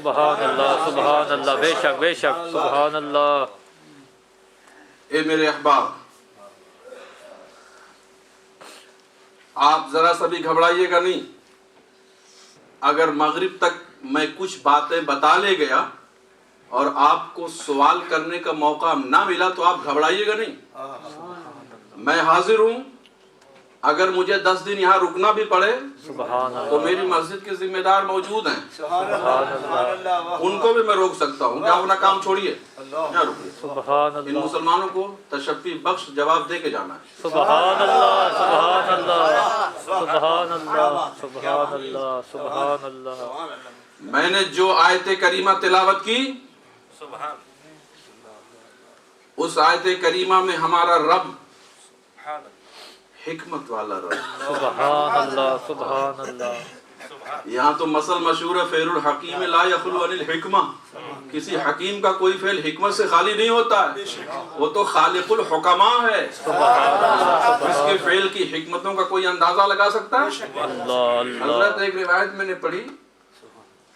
سبحان اللہ بے شک سبحان اللہ۔ اے میرے احباب، آپ ذرا سا بھی گھبرائیے گا نہیں۔ اگر مغرب تک میں کچھ باتیں بتا لے گیا اور آپ کو سوال کرنے کا موقع نہ ملا تو آپ گھبرائیے گا نہیں۔ میں حاضر ہوں، اگر مجھے 10 دن یہاں رکنا بھی پڑے تو میری مسجد کے ذمہ دار موجود ہیں، ان کو بھی میں روک سکتا ہوں کہ آپ اپنا کام چھوڑیے، یہاں رکیے۔ ان مسلمانوں کو تشفی بخش جواب دے کے جانا ہے۔ سبحان اللہ سبحان اللہ سبحان اللہ سبحان اللہ سبحان اللہ۔ میں نے جو آیت کریمہ تلاوت کی، اس آیت کریمہ میں ہمارا رب حکمت والا رب، سبحان اللہ سبحان اللہ۔ یہاں تو مثل مشہور ہے، فعل الحکیم لا یخلو عن الحکمہ، کسی حکیم کا کوئی فعل حکمت سے خالی نہیں ہوتا ہے، وہ تو خالق الحکماء ہے۔ اس کے فعل کی حکمتوں کا کوئی اندازہ لگا سکتا ہے؟ حضرت ایک روایت میں نے پڑھی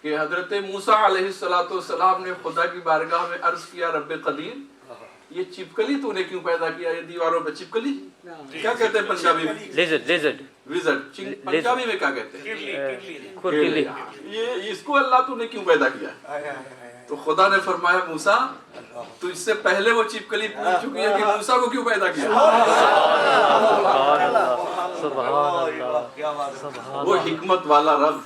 کہ حضرت موسیٰ علیہ السلام نے خدا کی بارگاہ میں عرض کیا، رب قدیر، یہ چپکلی تو نے کیوں پیدا کیا؟ یہ دیواروں پہ چپکلی کیا کہتے ہیں پنجابی میں؟ لیزرڈ پنجابی میں کیا کہتے ہیں؟ یہ اس کو اللہ تو نے کیوں پیدا کیا؟ تو خدا نے فرمایا، موسیٰ تو اس سے پہلے وہ چپکلی پوچھ چکی ہے کہ موسیٰ کو کیوں پیدا کیا؟ وہ حکمت والا رب،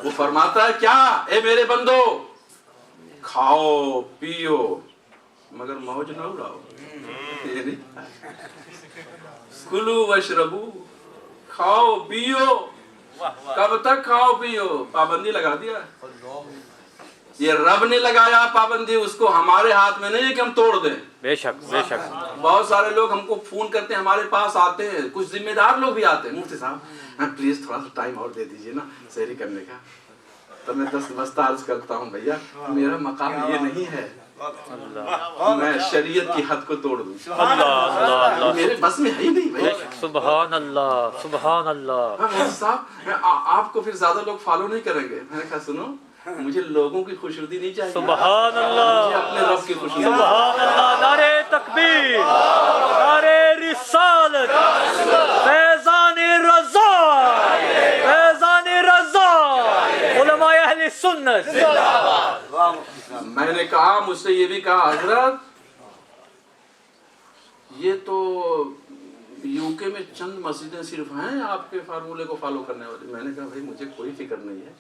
وہ فرماتا ہے کیا؟ اے میرے بندو، کھاؤ پیو مگر موج نہ اڑاؤ۔ کلو واشربو، کھاؤ پیو۔ کب تک کھاؤ پیو؟ پابندی لگا دیا۔ یہ رب نے لگایا پابندی، اس کو ہمارے ہاتھ میں نہیں ہے کہ ہم توڑ دیں۔ بے شک بے شک۔ بہت سارے لوگ ہم کو فون کرتے ہیں، ہمارے پاس آتے ہیں، کچھ ذمہ دار لوگ بھی آتے ہیں، مفتی صاحب پلیز تھوڑا سا ٹائم اور دے دیجئے نا سحری کرنے کا۔ تو میں دست عرض کرتا ہوں، بھیا میرا مقام یہ نہیں ہے میں شریعت کی حد کو توڑ دوں، میرے بس میں ہے ہی نہیں بھائی۔ سبحان اللہ سبحان اللہ۔ مفتی صاحب آپ کو پھر زیادہ لوگ فالو نہیں کریں گے۔ میں نے کہا سنو، مجھے لوگوں کی خوشنودی نہیں چاہیے، سبحان اللہ، مجھے اپنے رب کی خوشنودی۔ سبحان اللہ، نعرہ تکبیر، نعرہ رسالت، فیضان رضا، فیضان رضا، علماء اہل سنت۔ میں نے کہا، مجھ سے یہ بھی کہا، حضرت یہ تو یو کے میں چند مسجدیں صرف ہیں آپ کے فارمولے کو فالو کرنے والی۔ میں نے کہا بھائی مجھے کوئی فکر نہیں ہے،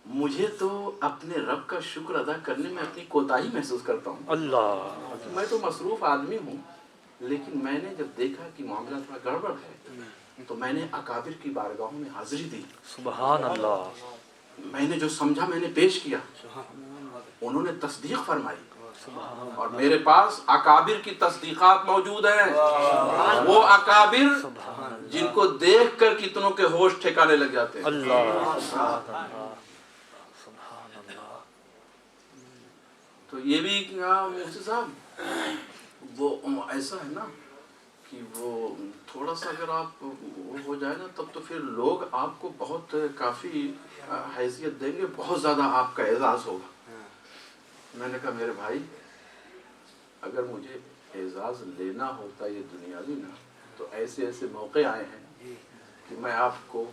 مجھے تو اپنے رب کا شکر ادا کرنے میں اپنی کوتاہی محسوس کرتا ہوں۔ اللہ، میں تو مصروف آدمی ہوں، لیکن میں نے جب دیکھا کہ معاملہ تھوڑا گڑبڑ ہے تو میں نے اکابر کی بارگاہوں میں حاضری دی۔ سبحان اللہ، میں نے جو سمجھا میں نے پیش کیا، انہوں نے تصدیق فرمائی، اور میرے پاس اکابر کی تصدیقات موجود ہیں۔ وہ اکابر جن کو دیکھ کر کتنوں کے ہوش ٹھکانے لگ جاتے ہیں۔ تو یہ بھی مفتی صاحب وہ ایسا ہے نا کہ وہ تھوڑا سا اگر آپ وہ ہو جائے نا تب تو پھر لوگ آپ کو بہت کافی حیثیت دیں گے، بہت زیادہ آپ کا اعزاز ہوگا۔ میں نے کہا میرے بھائی اگر مجھے اعزاز لینا ہوتا یہ دنیاوی نا تو ایسے ایسے موقع آئے ہیں کہ میں آپ کو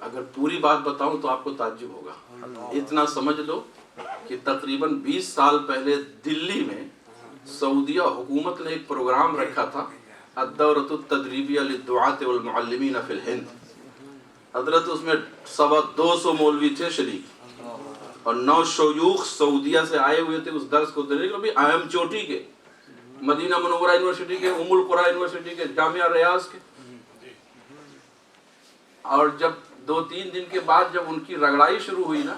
اگر پوری بات بتاؤں تو آپ کو تعجب ہوگا۔ اتنا سمجھ لو کہ تقریباً 20 سال پہلے دلی میں سعودیہ حکومت نے ایک پروگرام رکھا تھا، الدورۃ التدریبیہ للدعاة والمعلمین فی الہند۔ حضرت اس میں 250 مولوی تھے شریک، اور 9 شیوخ سعودیہ سے آئے ہوئے تھے اس درس کو دینے کے لیے، اہم چوٹی کے، مدینہ منورہ یونیورسٹی کے، ام القریٰ یونیورسٹی کے، جامعہ ریاض کے۔ اور جب 2-3 دن کے بعد جب ان کی رگڑائی شروع ہوئی نا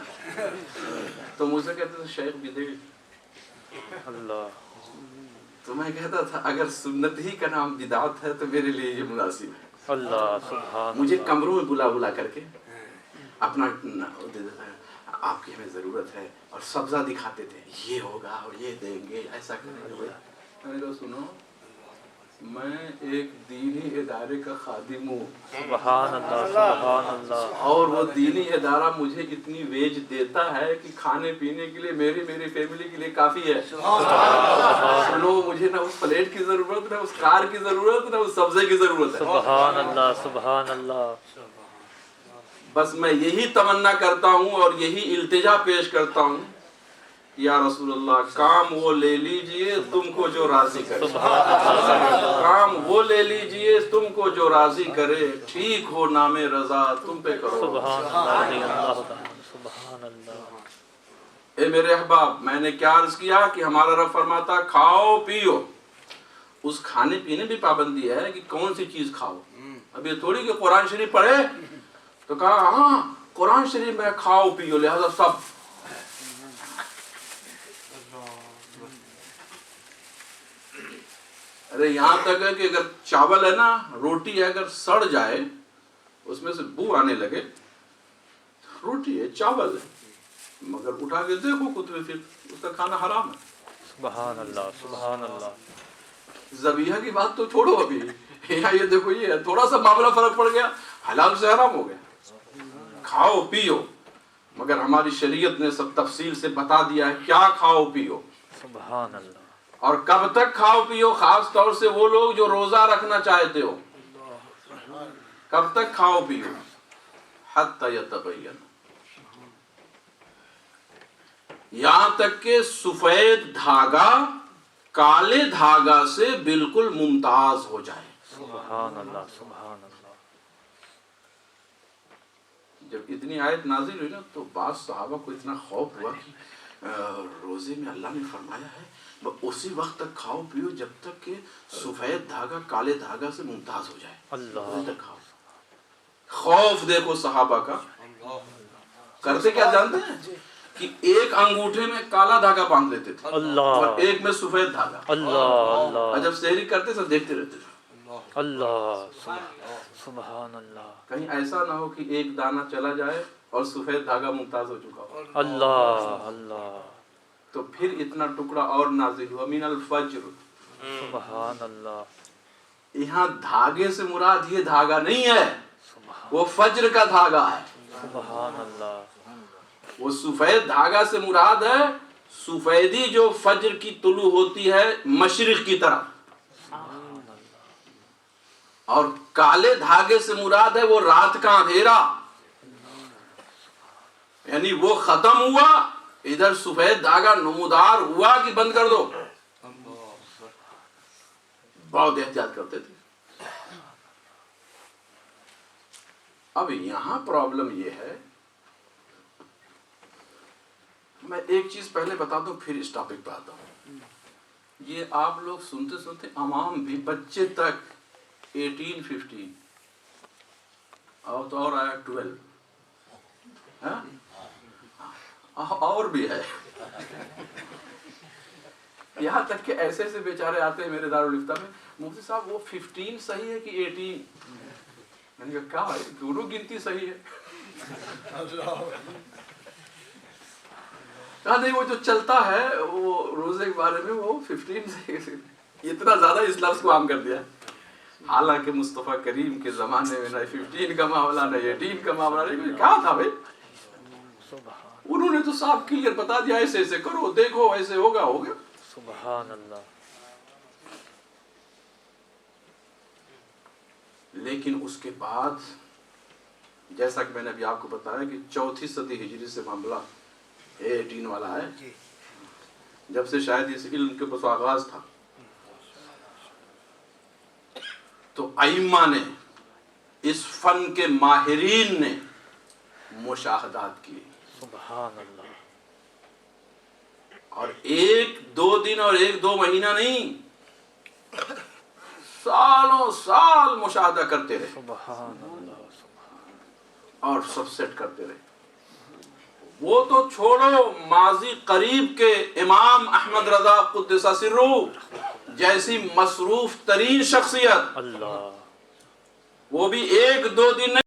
تو مجھ سے کہتے تھے شیخ بدعت۔ اللہ، تو میں کہتا تھا اگر سنت ہی کا نام بدعت ہے تو میرے لیے یہ مناسب ہے۔ اللہ سبحان، مجھے کمروں میں بلا کر کے اپنا آپ کی ہمیں ضرورت ہے، اور سبزہ دکھاتے تھے، یہ ہوگا اور یہ دیں گے، ایسا کریں گے۔ میں نے کہا سنو، میں ایک دینی ادارے کا خادم ہوں سبحان اللہ سبحان اللہ اور وہ دینی ادارہ مجھے اتنی ویج دیتا ہے کہ کھانے پینے کے لیے میری فیملی کے لیے کافی ہے. لو مجھے نہ اس پلیٹ کی ضرورت، نہ اس کار کی ضرورت، نہ اس سبزے کی ضرورت ہے. سبحان اللہ سبحان اللہ. بس میں یہی تمنا کرتا ہوں اور یہی التجا پیش کرتا ہوں، یا رسول اللہ کام وہ لے لیجئے تم کو جو راضی کرے، کام وہ لے لیجئے تم کو جو راضی کرے، ٹھیک ہو نام رضا تم پہ کرو. سبحان اللہ سبحان اللہ. اے میرے احباب، میں نے کیا عرض کیا کہ ہمارا رب فرماتا کھاؤ پیو. اس کھانے پینے بھی پابندی ہے کہ کون سی چیز کھاؤ. اب یہ تھوڑی کہ قرآن شریف پڑھے تو کہا ہاں قرآن شریف میں کھاؤ پیو لہذا سب. ارے یہاں تک ہے کہ اگر چاول ہے نا، روٹی ہے، اگر سڑ جائے اس میں سے بو آنے لگے، روٹی ہے چاول ہے مگر اٹھا کے دیکھو کتوے پھر اس کا کھانا حرام ہے. سبحان اللہ سبحان اللہ. ذبیحہ کی بات تو چھوڑو، ابھی یہاں یہ دیکھو یہ تھوڑا سا معاملہ فرق پڑ گیا، حلال سے حرام ہو گیا. کھاؤ پیو مگر ہماری شریعت نے سب تفصیل سے بتا دیا ہے کیا کھاؤ پیو سبحان اللہ. اور کب تک کھاؤ پیو. خاص طور سے وہ لوگ جو روزہ رکھنا چاہتے ہو، کب تک کھاؤ پیو؟ حتی یتبین، یہاں تک کہ سفید دھاگا کالے دھاگا سے بالکل ممتاز ہو جائے. سبحان اللہ سبحان اللہ. جب اتنی آیت نازل ہوئی نا تو بعض صحابہ کو اتنا خوف ہوا کہ روزے میں اللہ نے فرمایا ہے اسی وقت تک کھاؤ پیو جب تک کہ سفید دھاگا کالے دھاگا سے ممتاز ہو جائے. اللہ تک کھاؤ. خوف دیکھو صحابہ کا. کرتے کیا جانتے ہیں کہ ایک انگوٹھے میں کالا دھاگا باندھ لیتے تھے اللہ اور ایک میں سفید دھاگا. اللہ اللہ اور جب سحری کرتے سب دیکھتے رہتے تھے. اللہ سبحان اللہ. کہیں ایسا نہ ہو کہ ایک دانہ چلا جائے اور سفید دھاگا ممتاز ہو چکا ہو. اللہ اللہ. تو پھر اتنا ٹکڑا اور نازل ہوا من الفجر. سبحان اللہ. یہاں دھاگے سے مراد یہ دھاگا نہیں ہے، وہ فجر کا دھاگا ہے. سبحان اللہ. وہ سفید دھاگا سے مراد ہے سفیدی جو فجر کی طلوع ہوتی ہے مشرق کی طرف، اور کالے دھاگے سے مراد ہے وہ رات کا اندھیرا. یعنی وہ ختم ہوا، ادھر سفید دھاگا نمودار ہوا کہ بند کر دو. بہت احتیاط کرتے تھے. اب یہاں پرابلم یہ ہے، میں ایک چیز پہلے بتا دوں پھر اس ٹاپک پہ آتا ہوں. یہ آپ لوگ سنتے سنتے عوام بھی بچے تک 18-15 اور آیا 12 اور بھی ہے. یہاں تک کہ ایسے ایسے بیچارے آتے ہیں میرے دارالفتہ میں، مفتی صاحب وہ 15 صحیح ہے کہ 18؟ میں نے کہا کیا ہے دونوں گنتی صحیح ہے. کہا نہیں وہ جو چلتا ہے وہ روزے کے بارے میں وہ 15 سے اتنا زیادہ اس لفظ کو عام کر دیا. حالانکہ مصطفیٰ کریم کے زمانے میں نہ 15 کا معاملہ نہ 18 کا معاملہ نہیں. کہا تھا بھائی انہوں نے تو صاحب کلیئر بتا دیا ایسے ایسے کرو دیکھو ایسے ہوگا ہو گیا. سبحان اللہ. لیکن اس کے بعد جیسا کہ میں نے ابھی آپ کو بتایا کہ 4 صدی ہجری سے معاملہ 18 والا ہے، جب سے شاید اس علم کے بس آغاز تھا. تو ائمہ نے، اس فن کے ماہرین نے مشاہدات کیے. سبحان اللہ. اور 1-2 دن اور 1-2 مہینہ نہیں، سالوں سال مشاہدہ کرتے رہے. سبحان اللہ. اور سب سیٹ کرتے رہے. وہ تو چھوڑو، ماضی قریب کے امام احمد رضا قدس سرہ جیسی مصروف ترین شخصیت، اللہ، وہ بھی 1-2 دن